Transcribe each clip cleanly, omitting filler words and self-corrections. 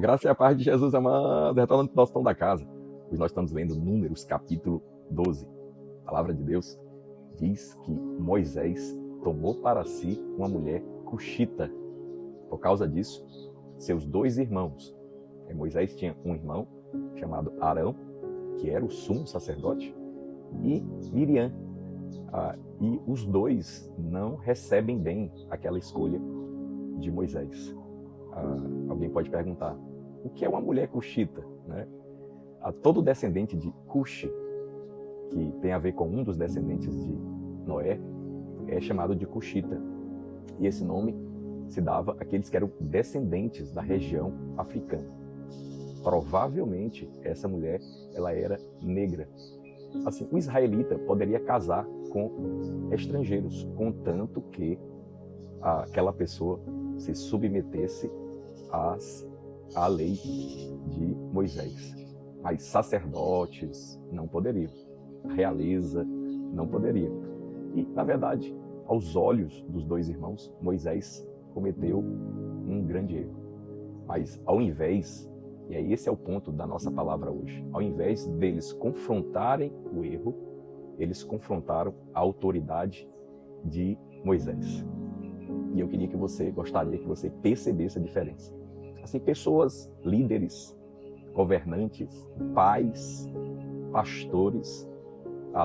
Graça e a paz de Jesus, amado. Retornando para o nosso pão da casa. Hoje nós estamos lendo Números, capítulo 12. A palavra de Deus diz que Moisés tomou para si uma mulher cuxita. Por causa disso, seus dois irmãos. Moisés tinha um irmão chamado Arão, que era o sumo sacerdote, e Miriam. E os dois não recebem bem aquela escolha de Moisés. Alguém pode perguntar, o que é uma mulher cuxita? Né? Todo descendente de Cuxi, que tem a ver com um dos descendentes de Noé, é chamado de cuxita. E esse nome se dava àqueles que eram descendentes da região africana. Provavelmente, essa mulher ela era negra. Assim, o israelita poderia casar com estrangeiros, contanto que aquela pessoa se submetesse à lei de Moisés. Mas sacerdotes não poderiam, realeza não poderia. E, na verdade, aos olhos dos dois irmãos, Moisés cometeu um grande erro. Mas ao invés, e esse é o ponto da nossa palavra hoje, ao invés deles confrontarem o erro, eles confrontaram a autoridade de Moisés. E eu gostaria que você percebesse a diferença. Assim, pessoas, líderes, governantes, pais, pastores,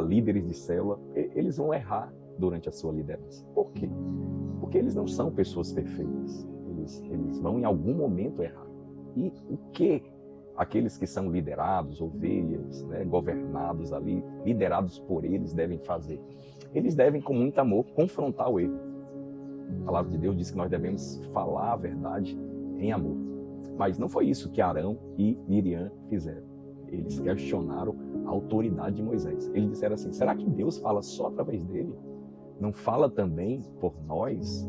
líderes de célula, eles vão errar durante a sua liderança. Por quê? Porque eles não são pessoas perfeitas. Eles vão em algum momento errar. E o que aqueles que são liderados, ovelhas, né, governados ali, liderados por eles, devem fazer? Eles devem, com muito amor, confrontar o erro. A palavra de Deus diz que nós devemos falar a verdade em amor. Mas não foi isso que Arão e Miriam fizeram. Eles questionaram a autoridade de Moisés. Eles disseram assim, será que Deus fala só através dele? Não fala também por nós?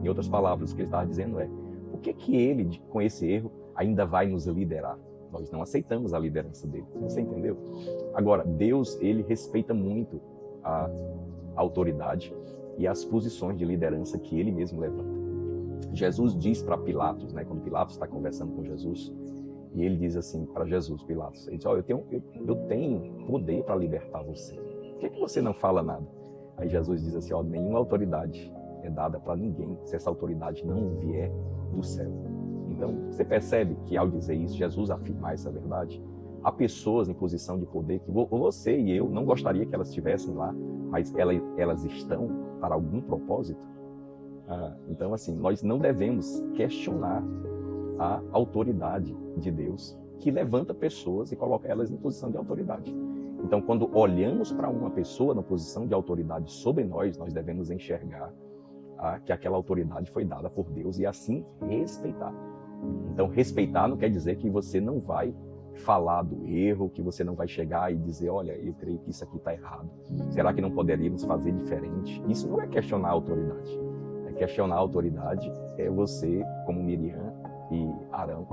Em outras palavras, o que ele estava dizendo é, por que ele, com esse erro, ainda vai nos liderar? Nós não aceitamos a liderança dele. Você entendeu? Agora, Deus, ele respeita muito a autoridade e as posições de liderança que ele mesmo levanta. Jesus diz para Pilatos, né, quando Pilatos está conversando com Jesus, e ele diz assim para Jesus, Pilatos, ele diz, eu tenho poder para libertar você. Por que você não fala nada? Aí Jesus diz assim, nenhuma autoridade é dada para ninguém se essa autoridade não vier do céu. Então, você percebe que ao dizer isso, Jesus afirmar essa verdade, há pessoas em posição de poder que você e eu não gostaria que elas estivessem lá, mas elas estão para algum propósito. Então, assim, nós não devemos questionar a autoridade de Deus que levanta pessoas e coloca elas em posição de autoridade. Então, quando olhamos para uma pessoa na posição de autoridade sobre nós, nós devemos enxergar que aquela autoridade foi dada por Deus e assim respeitar. Então, respeitar não quer dizer que você não vai falar do erro, que você não vai chegar e dizer, olha, eu creio que isso aqui está errado. Será que não poderíamos fazer diferente? Isso não é questionar a autoridade. Questionar a autoridade é você, como Miriam e Arão,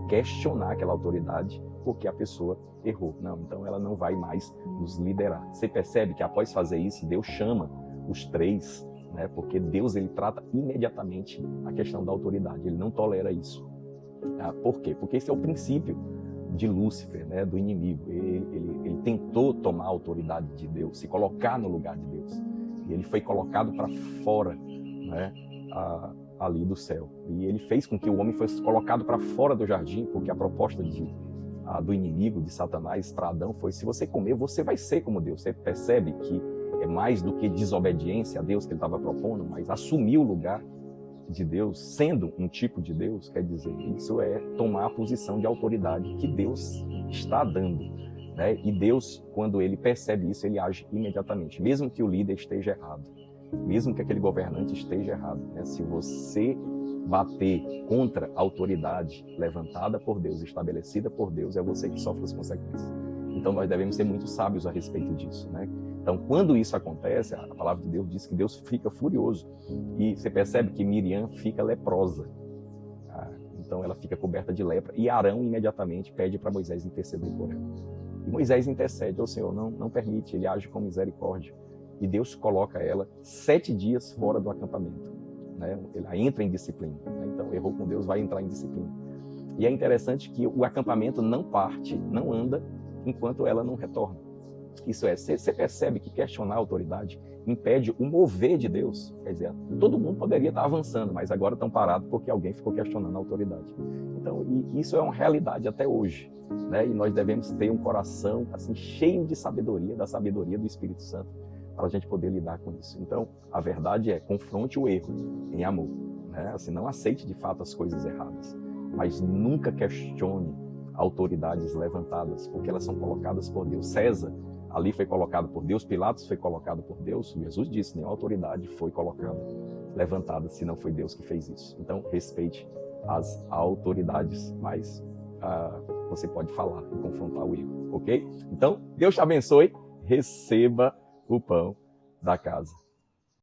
questionar aquela autoridade porque a pessoa errou. Não, então ela não vai mais nos liderar. Você percebe que após fazer isso, Deus chama os três, né? Porque Deus ele trata imediatamente a questão da autoridade. Ele não tolera isso. Por quê? Porque esse é o princípio de Lúcifer, né? Do inimigo. Ele tentou tomar a autoridade de Deus, se colocar no lugar de Deus. E ele foi colocado para fora, né, ali do céu. E ele fez com que o homem fosse colocado para fora do jardim, porque a proposta do inimigo, de Satanás, para Adão foi, se você comer, você vai ser como Deus. Você percebe que é mais do que desobediência a Deus que ele estava propondo, mas assumir o lugar de Deus, sendo um tipo de Deus, quer dizer, isso é tomar a posição de autoridade que Deus está dando. Né? E Deus, quando ele percebe isso, ele age imediatamente, mesmo que o líder esteja errado. Mesmo que aquele governante esteja errado, né? Se você bater contra a autoridade levantada por Deus, estabelecida por Deus, é você que sofre as consequências. Então nós devemos ser muito sábios a respeito disso, né? Então quando isso acontece, a palavra de Deus diz que Deus fica furioso. E você percebe que Miriam fica leprosa. Então ela fica coberta de lepra. E Arão imediatamente pede para Moisés interceder por ela. E Moisés intercede, Senhor, não permite, ele age com misericórdia. E Deus coloca ela 7 dias fora do acampamento. Né? Ela entra em disciplina. Né? Então, errou com Deus, vai entrar em disciplina. E é interessante que o acampamento não parte, não anda, enquanto ela não retorna. Isso é, você percebe que questionar a autoridade impede o mover de Deus. Quer dizer, todo mundo poderia estar avançando, mas agora estão parados porque alguém ficou questionando a autoridade. Então, isso é uma realidade até hoje, né? E nós devemos ter um coração assim cheio de sabedoria, da sabedoria do Espírito Santo, para a gente poder lidar com isso. Então, a verdade é, confronte o erro em amor, né? Assim, não aceite de fato as coisas erradas, mas nunca questione autoridades levantadas, porque elas são colocadas por Deus. César ali foi colocado por Deus, Pilatos foi colocado por Deus. Jesus disse, nenhuma autoridade foi colocada, levantada, se não foi Deus que fez isso. Então, respeite as autoridades, mas você pode falar e confrontar o erro, ok? Então, Deus te abençoe, receba o pão da casa.